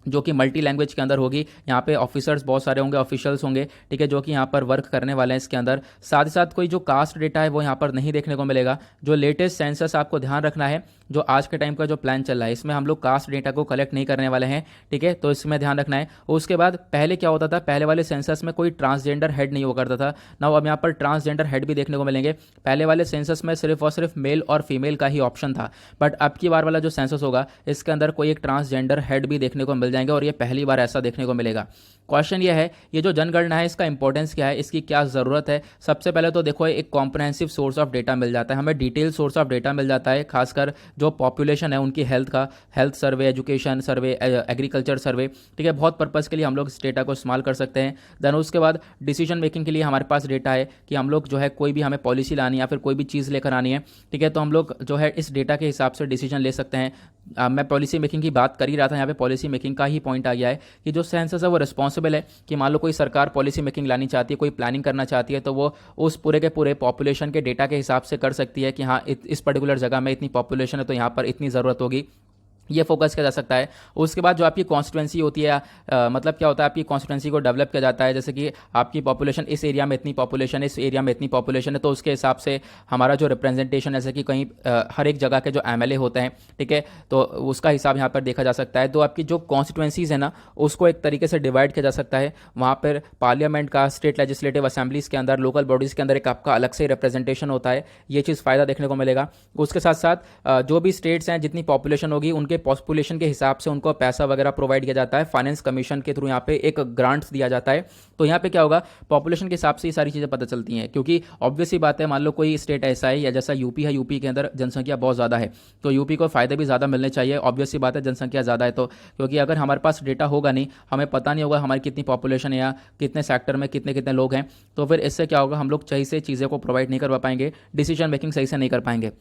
जो कि मल्टी लैंग्वेज के अंदर होगी। यहाँ पे ऑफिसर्स बहुत सारे होंगे, ऑफिशियल्स होंगे, ठीक है, जो कि यहाँ पर वर्क करने वाले हैं इसके अंदर। साथ ही साथ कोई जो कास्ट डेटा है वो यहाँ पर नहीं देखने को मिलेगा। जो लेटेस्ट सेंसस आपको ध्यान रखना है, जो आज के टाइम का जो प्लान चल रहा है इसमें हम लोग कास्ट डेटा को कलेक्ट नहीं करने वाले हैं, ठीक है, तो इसमें ध्यान रखना है। उसके बाद पहले क्या होता था, पहले वाले सेंसस में कोई ट्रांसजेंडर हेड नहीं हुआ करता था ना, अब यहाँ पर ट्रांसजेंडर हेड भी देखने को मिलेंगे। पहले वाले सेंसस में सिर्फ और सिर्फ मेल और फीमेल का ही ऑप्शन था, बट अब की बार वाला जो सेंसस होगा इसके अंदर कोई एक ट्रांसजेंडर हेड भी देखने को मिल जाएंगे, और ये पहली बार ऐसा देखने को मिलेगा। क्वेश्चन ये है, ये जो जनगणना है इसका इंपॉर्टेंस क्या है, इसकी क्या ज़रूरत है। सबसे पहले तो देखो एक कॉम्प्रहेंसिव सोर्स ऑफ डेटा मिल जाता है हमें, डिटेल सोर्स ऑफ डेटा मिल जाता है, खासकर जो पॉपुलेशन है उनकी हेल्थ का, हेल्थ सर्वे, एजुकेशन सर्वे, एग्रीकल्चर सर्वे, ठीक है, बहुत पर्पज़ के लिए हम लोग इस डेटा को इस्तेमाल कर सकते हैं। देन उसके बाद डिसीजन मेकिंग के लिए हमारे पास डेटा है कि हम लोग जो है कोई भी हमें पॉलिसी लानी है या फिर कोई भी चीज़ लेकर आनी है, ठीक है, तो हम लोग जो है इस डेटा के हिसाब से डिसीजन ले सकते हैं। मैं पॉलिसी मेकिंग की बात कर ही रहा था, यहाँ पे पॉलिसी मेकिंग का ही पॉइंट आ गया है कि जो सेंसस है वो रिस्पॉन्सिबल है कि मान लो कोई सरकार पॉलिसी मेकिंग लानी चाहती है, कोई प्लानिंग करना चाहती है, तो वो उस पूरे के पूरे पॉपुलेशन के डेटा के हिसाब से कर सकती है कि हाँ इस पर्टिकुलर जगह में इतनी पॉपुलेशन है तो यहाँ पर इतनी ज़रूरत होगी, ये फोकस किया जा सकता है। उसके बाद जो आपकी कॉन्स्टिट्यूंसी होती है, मतलब क्या होता है, आपकी कॉन्स्टिट्यूंसी को डेवलप किया जाता है, जैसे कि आपकी पॉपुलेशन इस एरिया में इतनी पॉपुलेशन है, इस एरिया में इतनी पॉपुलेशन है, तो उसके हिसाब से हमारा जो रिप्रेजेंटेशन, जैसे कि कहीं हर एक जगह के जो MLA होते हैं, ठीक है, तो उसका हिसाब यहाँ पर देखा जा सकता है। तो आपकी जो कॉन्स्टिट्यूंसीज है ना उसको एक तरीके से डिवाइड किया जा सकता है, वहाँ पर पार्लियामेंट का, स्टेट लेजिस्लेटिव असेंबलीज़ के अंदर, लोकल बॉडीज़ के अंदर एक आपका अलग से रिप्रेजेंटेशन होता है, ये चीज़ फ़ायदा देखने को मिलेगा। उसके साथ साथ जो भी स्टेट्स हैं जितनी पॉपुलेशन होगी उनके उनके पॉपुलेशन के हिसाब से उनको पैसा वगैरह प्रोवाइड किया जाता है, फाइनेंस कमीशन के थ्रू यहाँ पे एक ग्रांट्स दिया जाता है। तो यहाँ पे क्या होगा, पॉपुलेशन के हिसाब से ये सारी चीज़ें पता चलती हैं, क्योंकि ऑब्वियसली बात है, मान लो कोई स्टेट ऐसा है या जैसा यूपी है, यूपी के अंदर जनसंख्या बहुत ज़्यादा है, तो यूपी को फ़ायदे भी ज़्यादा मिलने चाहिए। ऑब्वियसली बात है, जनसंख्या ज़्यादा है तो, क्योंकि अगर हमारे पास डेटा होगा नहीं, हमें पता नहीं होगा हमारी कितनी पॉपुलेशन है या कितने सेक्टर में कितने कितने लोग हैं, तो फिर इससे क्या होगा, हम लोग सही से चीज़ें को प्रोवाइड नहीं कर पाएंगे, डिसीजन मेकिंग सही से नहीं कर पाएंगे।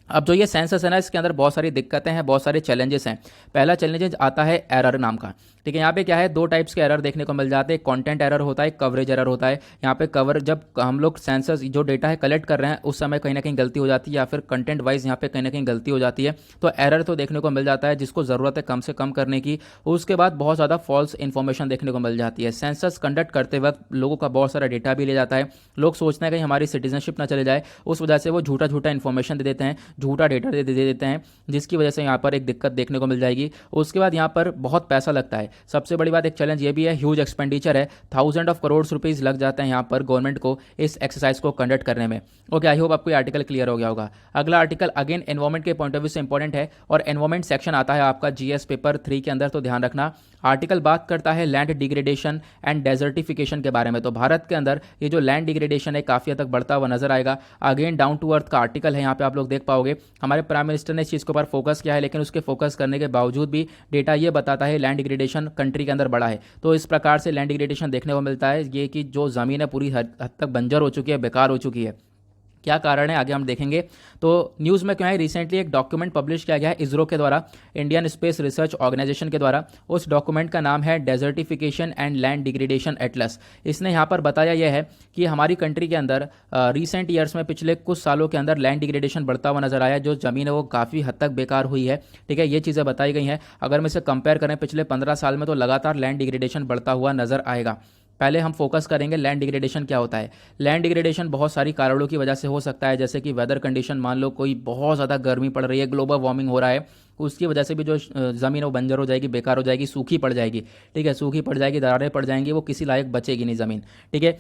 अब जो ये सेंसस है ना, इसके अंदर बहुत सारी दिक्कतें हैं, बहुत सारे चैलेंजेस हैं। पहला चैलेंजेस आता है एरर नाम का। ठीक है, यहाँ पे क्या है, दो टाइप्स के एरर देखने को मिल जाते हैं, कंटेंट एरर होता है, कवरेज एरर होता है। यहाँ पे कवर, जब हम लोग सेंसस जो डेटा है कलेक्ट कर रहे हैं उस समय कहीं ना कहीं गलती हो जाती है, या फिर कंटेंट वाइज यहाँ पे कहीं ना कहीं गलती हो जाती है, तो एरर तो देखने को मिल जाता है, जिसको ज़रूरत है कम से कम करने की। उसके बाद बहुत ज़्यादा फॉल्स इन्फॉर्मेशन देखने को मिल जाती है। सेंसस कंडक्ट करते वक्त लोगों का बहुत सारा डेटा भी ले जाता है, लोग सोचते हैं कि हमारी सिटीजनशिप ना चले जाए, उस वजह से वो झूठा झूठा इन्फॉर्मेशन दे देते हैं, झूठा डेटा दे देते हैं, जिसकी वजह से यहाँ पर एक दिक्कत देखने को मिल जाएगी। उसके बाद यहाँ पर बहुत पैसा लगता है। सबसे बड़ी बात, एक चैलेंज ये भी है, ह्यूज एक्सपेंडिचर है, थाउजेंड ऑफ करोड़ रुपीज लग जाते हैं यहाँ पर गवर्नमेंट को इस एक्सरसाइज को कंडक्ट करने में। ओके, आई होप आपको ये आर्टिकल क्लियर हो गया होगा। अगला आर्टिकल अगेन एनवायरमेंट के पॉइंट ऑफ व्यू से इंपॉर्टेंट है, और एनवायरमेंट सेक्शन आता है आपका जीएस पेपर 3 के अंदर, तो ध्यान रखना। आर्टिकल बात करता है लैंड डिग्रेडेशन एंड डेजर्टिफिकेशन के बारे में। तो भारत के अंदर ये जो लैंड डिग्रेडेशन है काफ़ी हद तक बढ़ता हुआ नजर आएगा। अगेन डाउन टू अर्थ का आर्टिकल है, यहाँ पे आप लोग देख पाओगे हमारे प्राइम मिनिस्टर ने इस चीज़ के ऊपर फोकस किया है, लेकिन उसके फोकस करने के बावजूद भी डेटा ये बताता है लैंड डिग्रेडेशन कंट्री के अंदर बढ़ा है। तो इस प्रकार से लैंड डिग्रेडेशन देखने को मिलता है, ये कि जो ज़मीन है पूरी हद तक बंजर हो चुकी है, बेकार हो चुकी है। क्या कारण है आगे हम देखेंगे। तो न्यूज़ में क्या है, रिसेंटली एक डॉक्यूमेंट पब्लिश किया गया है इसरो के द्वारा, इंडियन स्पेस रिसर्च ऑर्गेनाइजेशन के द्वारा। उस डॉक्यूमेंट का नाम है desertification and land degradation Atlas. इसने यहाँ पर बताया यह है कि हमारी कंट्री के अंदर रिसेंट ईयर्स में, पिछले कुछ सालों के अंदर लैंड डिग्रेडेशन बढ़ता हुआ नजर आया, जो ज़मीन है वो काफ़ी हद तक बेकार हुई है। ठीक है, ये चीज़ें बताई गई हैं। अगर हम इसे कंपेयर करें पिछले 15 साल में, तो लगातार लैंड डिग्रेडेशन बढ़ता हुआ नजर आएगा। पहले हम फोकस करेंगे लैंड डिग्रेडेशन क्या होता है। लैंड डिग्रेडेशन बहुत सारी कारणों की वजह से हो सकता है, जैसे कि वेदर कंडीशन, मान लो कोई बहुत ज़्यादा गर्मी पड़ रही है, ग्लोबल वार्मिंग हो रहा है, उसकी वजह से भी जो ज़मीन है वो बंजर हो जाएगी, बेकार हो जाएगी, सूखी पड़ जाएगी। ठीक है, सूखी पड़ जाएगी, दरारें पड़ जाएंगी, वो किसी लायक बचेगी नहीं ज़मीन। ठीक है,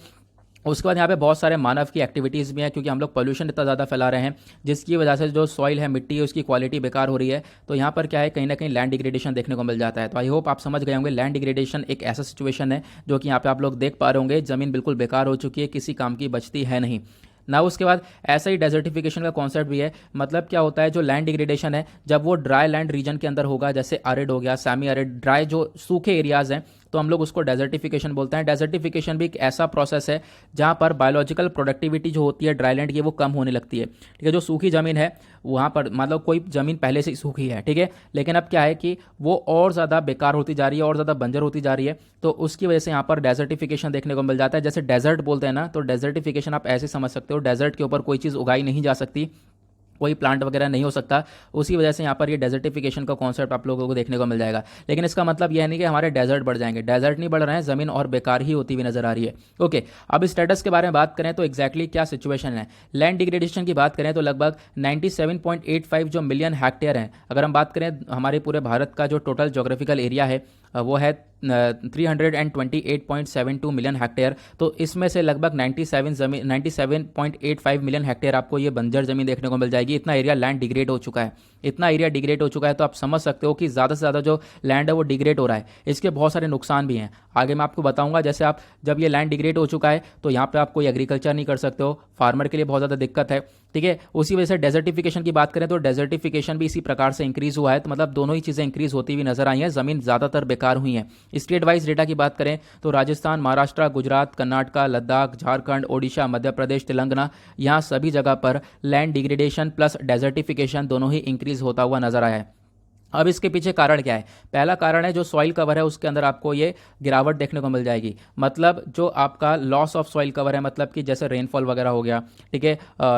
उसके बाद यहाँ पे बहुत सारे मानव की एक्टिविटीज़ भी हैं, क्योंकि हम लोग पोल्यूशन इतना ज़्यादा फैला रहे हैं, जिसकी वजह से जो सॉइल है, मिट्टी है, उसकी क्वालिटी बेकार हो रही है। तो यहाँ पर क्या है, कहीं ना कहीं लैंड डिग्रेडेशन देखने को मिल जाता है। तो आई होप आप समझ गए होंगे, लैंड डिग्रेडेशन एक ऐसा सिचुएशन है जो कि यहाँ पे आप लोग देख पा रहे होंगे, ज़मीन बिल्कुल बेकार हो चुकी है, किसी काम की बचती है नहीं ना। उसके बाद ऐसा ही डेजर्टिफिकेशन का कॉन्सेप्ट भी है। मतलब क्या होता है, जो लैंड डिग्रेडेशन है, जब वो ड्राई लैंड रीजन के अंदर होगा, जैसे एरिड हो गया, सेमी एरिड, ड्राई जो सूखे एरियाज हैं, तो हम लोग उसको डेजर्टिफिकेशन बोलते हैं। डेजर्टिफिकेशन भी एक ऐसा प्रोसेस है जहां पर बायोलॉजिकल प्रोडक्टिविटी जो होती है ड्राईलैंड की, वो कम होने लगती है। ठीक है, जो सूखी ज़मीन है वहाँ पर, मतलब कोई ज़मीन पहले से ही सूखी है, ठीक है, लेकिन अब क्या है कि वो और ज़्यादा बेकार होती जा रही है, और ज़्यादा बंजर होती जा रही है, तो उसकी वजह से यहाँ पर डेजर्टिफिकेशन देखने को मिल जाता है। जैसे डेजर्ट बोलते हैं ना, तो डेजर्टिफिकेशन आप ऐसे समझ सकते हो, डेजर्ट के ऊपर कोई चीज़ उगाई नहीं जा सकती, कोई प्लांट वगैरह नहीं हो सकता, उसी वजह से यहाँ पर ये डेजर्टिफिकेशन का कॉन्सेप्ट आप लोगों को देखने को मिल जाएगा। लेकिन इसका मतलब यह नहीं कि हमारे डेजर्ट बढ़ जाएंगे, डेजर्ट नहीं बढ़ रहे हैं, ज़मीन और बेकार ही होती हुई नजर आ रही है। ओके, अब स्टेटस के बारे में बात करें तो एग्जैक्टली क्या सिचुएशन है। लैंड डिग्रेडेशन की बात करें तो लगभग 97.85 जो मिलियन हेक्टेयर हैं। अगर हम बात करें हमारे पूरे भारत का जो टोटल जोग्राफिकल एरिया है वो है 328.72 मिलियन हेक्टेयर। तो इसमें से लगभग 97.85 मिलियन हेक्टेयर आपको ये बंजर ज़मीन देखने को मिल जाएगी। इतना एरिया लैंड डिग्रेड हो चुका है, इतना एरिया डिग्रेड हो चुका है, तो आप समझ सकते हो कि ज़्यादा से ज़्यादा जो लैंड है वो डिग्रेड हो रहा है। इसके बहुत सारे नुकसान भी हैं, आगे मैं आपको बताऊंगा। जैसे आप जब ये लैंड डिग्रेड हो चुका है तो यहाँ पे आप कोई एग्रीकल्चर नहीं कर सकते हो, फार्मर के लिए बहुत ज़्यादा दिक्कत है। ठीक है, उसी वजह से डेजर्टिफिकेशन की बात करें तो डेजर्टिफिकेशन भी इसी प्रकार से इंक्रीज हुआ है। तो मतलब दोनों ही चीज़ें इंक्रीज होती हुई नजर आई हैं, ज़मीन ज़्यादातर बेकार हुई हैं। स्टेट वाइज डेटा की बात करें तो राजस्थान, महाराष्ट्र, गुजरात, कर्नाटक, लद्दाख, झारखंड, ओडिशा, मध्य प्रदेश, तेलंगाना, यहाँ सभी जगह पर लैंड डिग्रेडेशन प्लस डेजर्टिफिकेशन दोनों ही इंक्रीज होता हुआ नजर आया है। अब इसके पीछे कारण क्या है। पहला कारण है जो सॉइल कवर है उसके अंदर आपको ये गिरावट देखने को मिल जाएगी। मतलब जो आपका लॉस ऑफ सॉइल कवर है, मतलब कि जैसे रेनफॉल वगैरह हो गया, ठीक है,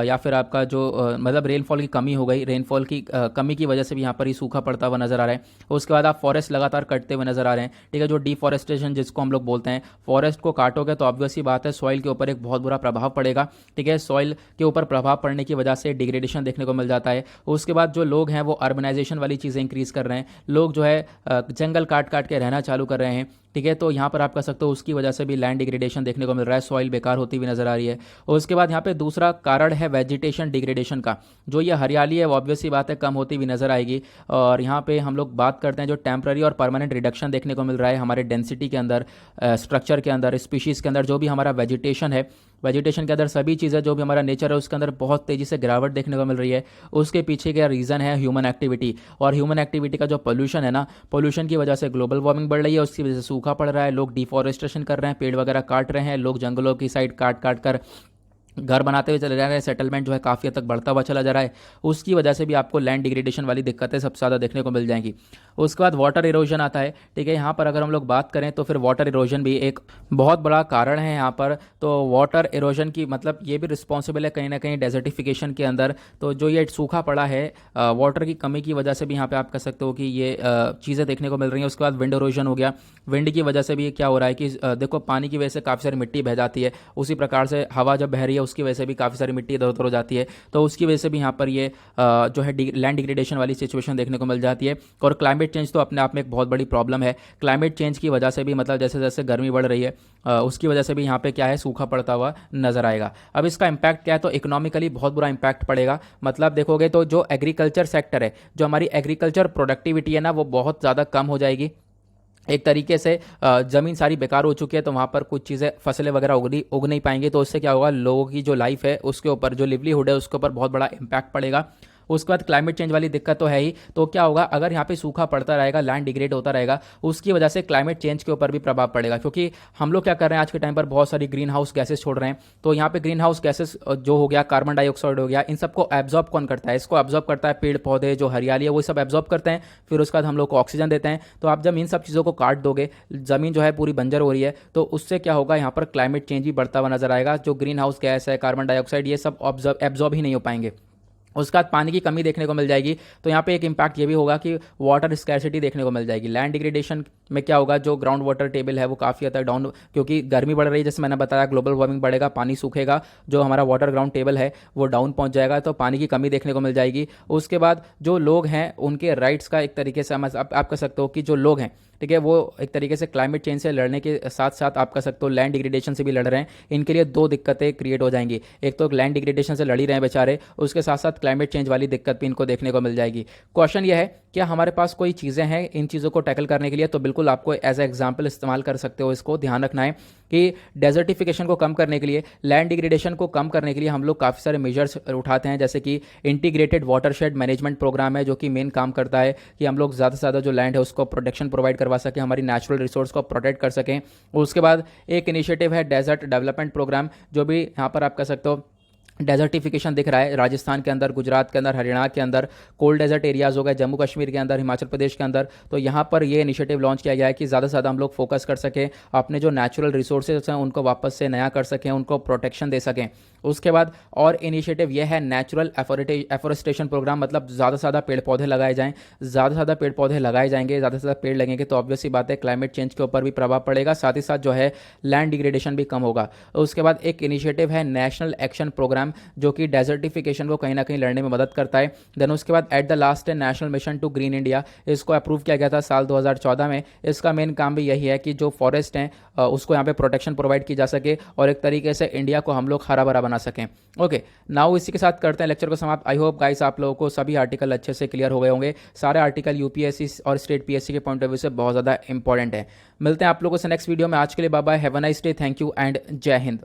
या फिर आपका जो मतलब रेनफॉल की कमी हो गई, रेनफॉल की कमी की वजह से भी यहाँ पर ही सूखा पड़ता हुआ नजर आ रहा है। उसके बाद आप फॉरेस्ट लगातार कटते हुए नजर आ रहे हैं। ठीक है, जो डिफॉरेस्टेशन जिसको हम लोग बोलते हैं, फॉरेस्ट को काटोगे तो ऑब्वियसली बात है सॉइल के ऊपर एक बहुत बुरा प्रभाव पड़ेगा। ठीक है, सॉइल के ऊपर प्रभाव पड़ने की वजह से डिग्रेडेशन देखने को मिल जाता है। उसके बाद जो लोग हैं वो अर्बनाइजेशन वाली चीज़ें इंक्रीज कर रहे हैं, लोग जो है जंगल काट काट के रहना चालू कर रहे हैं। ठीक है। तो यहाँ पर आप कह सकते हो उसकी वजह से भी लैंड डिग्रेडेशन देखने को मिल रहा है, सॉइल बेकार होती हुई नजर आ रही है। और उसके बाद यहाँ पे दूसरा कारण है वेजिटेशन डिग्रेडेशन का। जो ये हरियाली है वो ऑब्वियस सी बात है कम होती हुई नजर आएगी। और यहाँ पे हम लोग बात करते हैं जो टेम्पररी और परमानेंट रिडक्शन देखने को मिल रहा है हमारे डेंसिटी के अंदर, स्ट्रक्चर के अंदर, स्पीशीज़ के अंदर, जो भी हमारा वेजिटेशन है, वेजिटेशन के अंदर सभी चीज़ें जो भी हमारा नेचर है उसके अंदर बहुत तेज़ी से गिरावट देखने को मिल रही है। उसके पीछे का रीज़न है ह्यूमन एक्टिविटी। और ह्यूमन एक्टिविटी का जो पोल्यूशन है ना, पोल्यूशन की वजह से ग्लोबल वार्मिंग बढ़ रही है, उसकी वजह से सूखा पड़ रहा है, लोग डिफॉरेस्टेशन कर रहे हैं, पेड़ वगैरह काट रहे हैं, लोग जंगलों की साइड काट काट कर घर बनाते हुए चले जा रहे हैं, सेटलमेंट जो है काफ़ी हद तक बढ़ता हुआ चला जा रहा है। उसकी वजह से भी आपको लैंड डिग्रेडेशन वाली दिक्कतें सबसे ज़्यादा देखने को मिल जाएंगी। उसके बाद वाटर इरोजन आता है, ठीक है। यहाँ पर अगर हम लोग बात करें तो फिर वाटर इरोजन भी एक बहुत बड़ा कारण है यहाँ पर। तो वाटर इरोजन की मतलब ये भी रिस्पॉन्सिबल है कहीं ना कहीं डेजर्टिफिकेशन के अंदर। तो जो ये सूखा पड़ा है वाटर की कमी की वजह से भी यहाँ पे आप कह सकते हो कि ये चीज़ें देखने को मिल रही हैं। उसके बाद विंड इरोजन हो गया, विंड की वजह से भी क्या हो रहा है कि देखो पानी की वजह से काफ़ी सारी मिट्टी बह जाती है, उसी प्रकार से हवा जब बह रही है उसकी वजह से भी काफ़ी सारी मिट्टी इधर उधर हो जाती है। तो उसकी वजह से भी यहाँ पर ये जो है लैंड डिग्रेडेशन वाली सिचुएशन देखने को मिल जाती है। और क्लाइमेट चेंज तो अपने आप में एक बहुत बड़ी प्रॉब्लम है। क्लाइमेट चेंज की वजह से भी मतलब जैसे जैसे गर्मी बढ़ रही है उसकी वजह से भी यहाँ पे क्या है सूखा पड़ता हुआ नजर आएगा। अब इसका इम्पैक्ट क्या है, तो इकोनॉमिकली बहुत बुरा इम्पैक्ट पड़ेगा। मतलब देखोगे तो जो एग्रीकल्चर सेक्टर है, जो हमारी एग्रीकल्चर प्रोडक्टिविटी है ना, वो बहुत ज़्यादा कम हो जाएगी। एक तरीके से ज़मीन सारी बेकार हो चुकी है, तो वहाँ पर कुछ चीज़ें फसलें वगैरह उग नहीं पाएंगी। तो उससे क्या होगा, लोगों की जो लाइफ है उसके ऊपर, जो लिवलीहुड है उसके ऊपर बहुत बड़ा इम्पैक्ट पड़ेगा। उसके बाद क्लाइमेट चेंज वाली दिक्कत तो है ही। तो क्या होगा, अगर यहाँ पे सूखा पड़ता रहेगा, लैंड डिग्रेड होता रहेगा, उसकी वजह से क्लाइमेट चेंज के ऊपर भी प्रभाव पड़ेगा। क्योंकि हम लोग क्या कर रहे हैं आज के टाइम पर, बहुत सारी ग्रीन हाउस गैसेस छोड़ रहे हैं। तो यहाँ पे ग्रीन हाउस गैसेस जो हो गया, कार्बन डाइऑक्साइड हो गया, इन सबको एब्जॉर्ब कौन करता है? इसको एब्जॉर्ब करता है पेड़ पौधे, जो हरियाली है वो सब एब्जॉर्ब करते हैं, फिर उसके बाद हम लोग को ऑक्सीजन देते हैं। तो आप जब इन सब चीज़ों को काट दोगे, ज़मीन जो है पूरी बंजर हो रही है, तो उससे क्या होगा, यहाँ पर क्लाइमेट चेंज भी बढ़ता हुआ नजर आएगा। जो ग्रीन हाउस गैस है, कार्बन डाइऑक्साइड, ये सब एब्जॉर्ब ही नहीं हो पाएंगे। उसके बाद पानी की कमी देखने को मिल जाएगी। तो यहाँ पे एक इम्पैक्ट ये भी होगा कि वाटर स्कैर्सिटी देखने को मिल जाएगी। लैंड डिग्रेडेशन में क्या होगा, जो ग्राउंड वाटर टेबल है वो काफ़ी हद तक डाउन, क्योंकि गर्मी बढ़ रही है, जैसे मैंने बताया, ग्लोबल वार्मिंग बढ़ेगा, पानी सूखेगा, जो हमारा वाटर ग्राउंड टेबल है वो डाउन पहुँच जाएगा, तो पानी की कमी देखने को मिल जाएगी। उसके बाद जो लोग हैं उनके राइट्स का एक तरीके से आप कह सकते हो कि जो लोग हैं, ठीक है, वो एक तरीके से क्लाइमेट चेंज से लड़ने के साथ साथ आप कह सकते हो लैंड डिग्रेडेशन से भी लड़ रहे हैं। इनके लिए दो दिक्कतें क्रिएट हो जाएंगी। एक तो लैंड डिग्रेडेशन से लड़ ही रहे हैं बेचारे, उसके साथ साथ क्लाइमेट चेंज वाली दिक्कत भी इनको देखने को मिल जाएगी। क्वेश्चन ये है, क्या हमारे पास कोई चीज़ें हैं इन चीज़ों को टैकल करने के लिए? तो बिल्कुल आपको एज ए एग्जाम्पल इस्तेमाल कर सकते हो। इसको ध्यान रखना है कि डेजर्टिफिकेशन को कम करने के लिए, लैंड डिग्रेडेशन को कम करने के लिए हम लोग काफ़ी सारे मेजर्स उठाते हैं। जैसे कि इंटीग्रेटेड वाटरशेड मैनेजमेंट प्रोग्राम है, जो कि मेन काम करता है कि हम लोग ज़्यादा से ज़्यादा जो लैंड है उसको प्रोटेक्शन प्रोवाइड करवा सकें, हमारी नेचुरल रिसोर्स को प्रोटेक्ट कर सकें। उसके बाद एक इनिशिएटिव है डेजर्ट डेवलपमेंट प्रोग्राम, जो भी यहाँ पर आप कह सकते हो डेजर्टिफिकेशन दिख रहा है राजस्थान के अंदर, गुजरात के अंदर, हरियाणा के अंदर, कोल्ड डेजर्ट एरियाज हो गए, जम्मू कश्मीर के अंदर, हिमाचल प्रदेश के अंदर। तो यहाँ पर ये इनिशिएटिव लॉन्च किया गया है कि ज़्यादा से ज़्यादा हम लोग फोकस कर सकें, अपने जो नेचुरल रिसोर्सेज हैं उनको वापस से नया कर सकें, उनको प्रोटेक्शन दे सकें। उसके बाद और इनिशिएटिव यह है नेचुरल एफोरेस्टेशन प्रोग्राम, मतलब ज़्यादा से ज़्यादा पेड़ पौधे लगाए जाएँ। ज़्यादा से ज़्यादा पेड़ पौधे लगाए जाएंगे, ज़्यादा से ज़्यादा पेड़ लगेंगे तो ऑब्वियस सी बात है क्लाइमेट चेंज के ऊपर भी प्रभाव पड़ेगा, साथ ही साथ जो है लैंड डिग्रेडेशन भी कम होगा। उसके बाद एक इनिशिएटिव है नेशनल एक्शन प्रोग्राम, जो कि डेजर्टिफिकेशन को कहीं ना कहीं लड़ने में मदद करता है। देन उसके बाद एट द लास्ट है national mission to green India, इसको अप्रूव किया गया था साल 2014 में। इसका मेन काम भी यही है कि जो फॉरेस्ट हैं उसको यहाँ पे प्रोटेक्शन प्रोवाइड की जा सके और एक तरीके से इंडिया को हम लोग हरा भरा बना सकें। ओके, नाउ इसी के साथ करते हैं लेक्चर को समाप्त। आई होप गाइस आप लोगों को सभी आर्टिकल अच्छे से क्लियर हो गए होंगे। सारे आर्टिकल यूपीएससी और स्टेट पीएससी के पॉइंट ऑफ व्यू से बहुत ज़्यादा इंपॉर्टेंट है। मिलते हैं आप लोगों से नेक्स्ट वीडियो में। आज के लिए bye bye, have a nice day, thank you and Jai Hind.